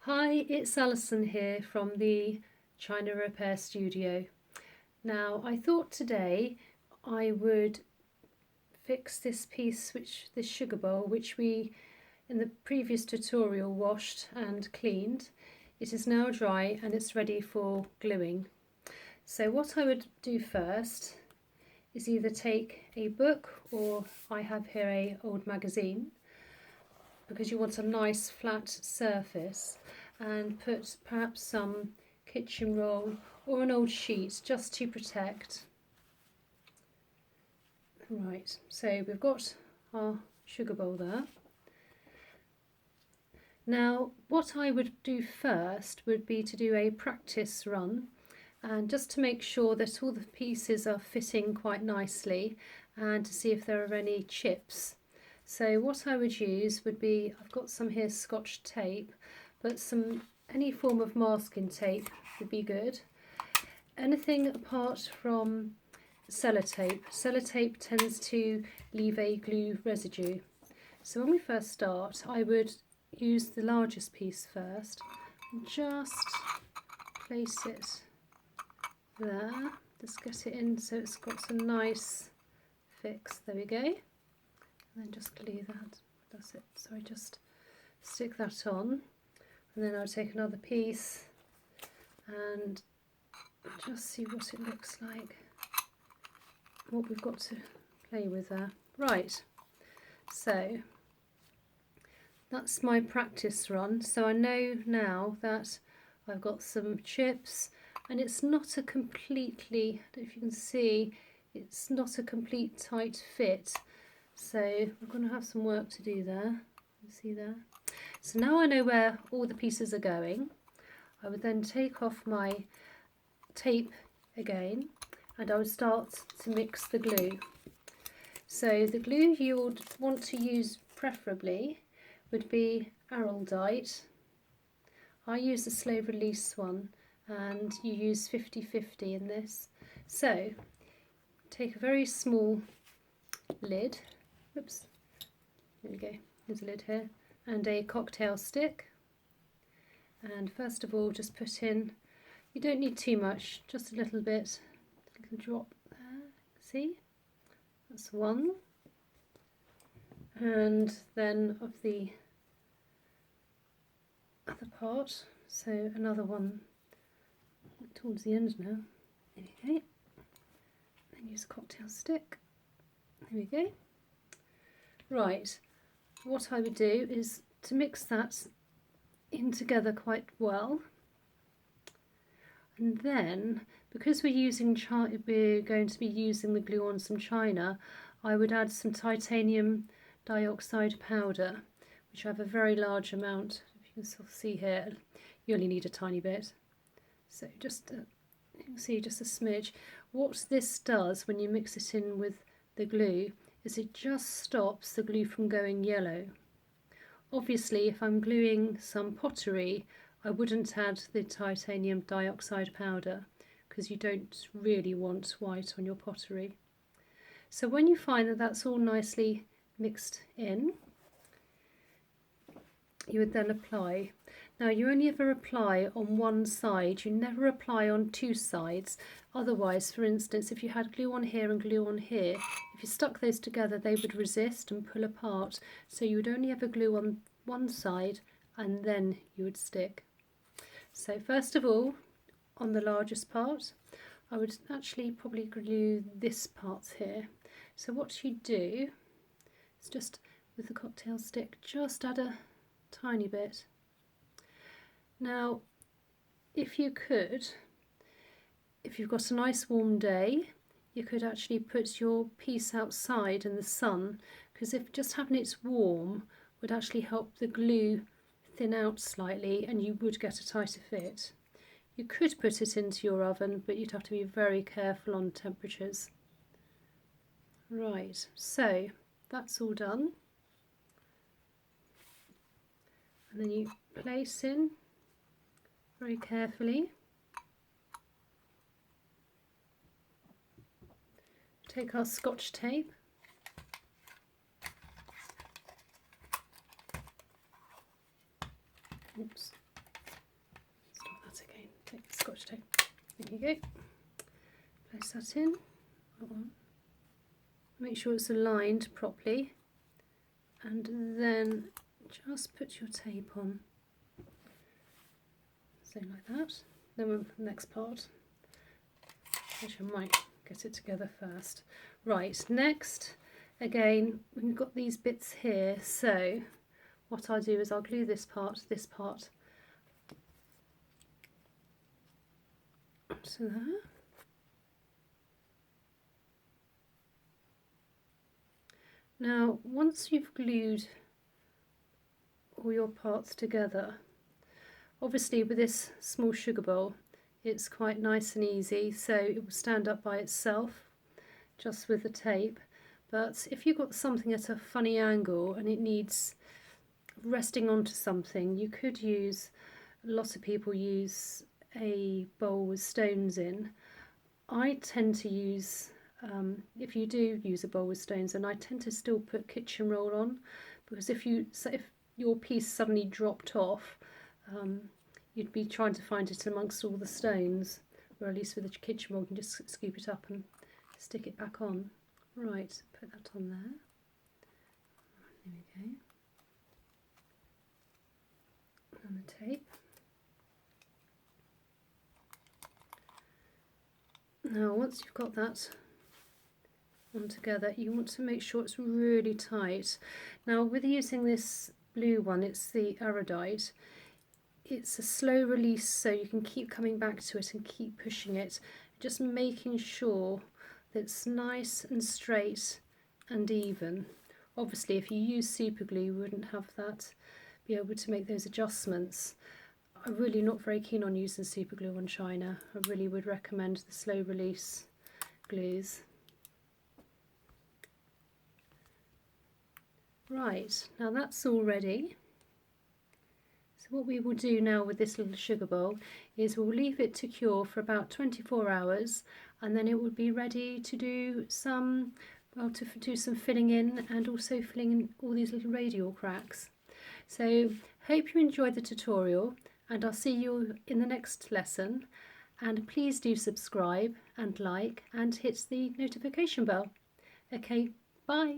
Hi, it's Alison here from the China Repair Studio. Now, I thought today I would fix this piece, this sugar bowl, which we in the previous tutorial washed and cleaned. It is now dry and it's ready for gluing. So what I would do first is either take a book, or I have here an old magazine, because you want a nice flat surface, and put perhaps some kitchen roll or an old sheet just to protect. Right, so we've got our sugar bowl there. Now what I would do first would be to do a practice run, and just to make sure that all the pieces are fitting quite nicely and to see if there are any chips. So what I would use would be, I've got some here Scotch tape, but any form of masking tape would be good. Anything apart from sellotape. Sellotape tends to leave a glue residue. So when we first start, I would use the largest piece first and just place it there. Just get it in so it's got a nice fix. There we go. And then just glue that. That's it. So I just stick that on, and then I'll take another piece and just see what it looks like, what we've got to play with there. Right, so that's my practice run. So I know now that I've got some chips, and it's not a completely, I don't know if you can see, it's not a complete tight fit. So we're going to have some work to do there. You see there? So now I know where all the pieces are going. I would then take off my tape again, and I would start to mix the glue. So the glue you would want to use preferably would be Araldite. I use the slow release one, and you use 50/50 in this. So take a very small lid. Oops, there we go, there's a lid here, and a cocktail stick. And first of all, just put in, you don't need too much, just a little bit, a little drop there, see? That's one. And then of the other part, so another one towards the end now. There we go. Then use a cocktail stick. There we go. Right, what I would do is to mix that in together quite well, and then because we're going to be using the glue on some china, I would add some titanium dioxide powder, which I have a very large amount. If you can sort of see here, you only need a tiny bit, so just you can see just a smidge. What this does when you mix it in with the glue is it just stops the glue from going yellow. Obviously, if I'm gluing some pottery, I wouldn't add the titanium dioxide powder, because you don't really want white on your pottery. So when you find that that's all nicely mixed in, you would then apply. Now you only ever apply on one side, you never apply on two sides. Otherwise, for instance, if you had glue on here and glue on here, if you stuck those together they would resist and pull apart. So you would only ever glue on one side and then you would stick. So first of all, on the largest part, I would actually probably glue this part here. So what you do is just with the cocktail stick, just add a tiny bit. Now if you've got a nice warm day, you could actually put your piece outside in the sun, because if just having it warm would actually help the glue thin out slightly and you would get a tighter fit. You could put it into your oven, but you'd have to be very careful on temperatures. Right, so that's all done, and then you place in very carefully. Take our Scotch tape, oops, Scotch tape. There you go. Place that in. Make sure it's aligned properly, and then just put your tape on. So like that. Then we'll the next part. Actually, I might get it together first. Right, next, again, we've got these bits here, so what I'll do is I'll glue this part to there. Now, once you've glued all your parts together, obviously with this small sugar bowl, it's quite nice and easy, so it will stand up by itself just with the tape. But if you've got something at a funny angle and it needs resting onto something, you could use, a lot of people use a bowl with stones in. I tend to use, if you do use a bowl with stones in, I tend to still put kitchen roll on, because if your piece suddenly dropped off, you'd be trying to find it amongst all the stones, or at least with a kitchen roll you can just scoop it up and stick it back on. Right, put that on there. There we go. And the tape. Now once you've got that on together, you want to make sure it's really tight. Now with using this blue one, it's the Araldite, it's a slow release, so you can keep coming back to it and keep pushing it, just making sure that it's nice and straight and even. Obviously if you use super glue you wouldn't have that, be able to make those adjustments. I'm really not very keen on using super glue on china. I really would recommend the slow release glues. Right, now that's all ready. So what we will do now with this little sugar bowl is we'll leave it to cure for about 24 hours, and then it will be ready to do some, well, to do some filling in, and also filling in all these little radial cracks. So hope you enjoyed the tutorial, and I'll see you in the next lesson, and please do subscribe and like and hit the notification bell. Okay, bye.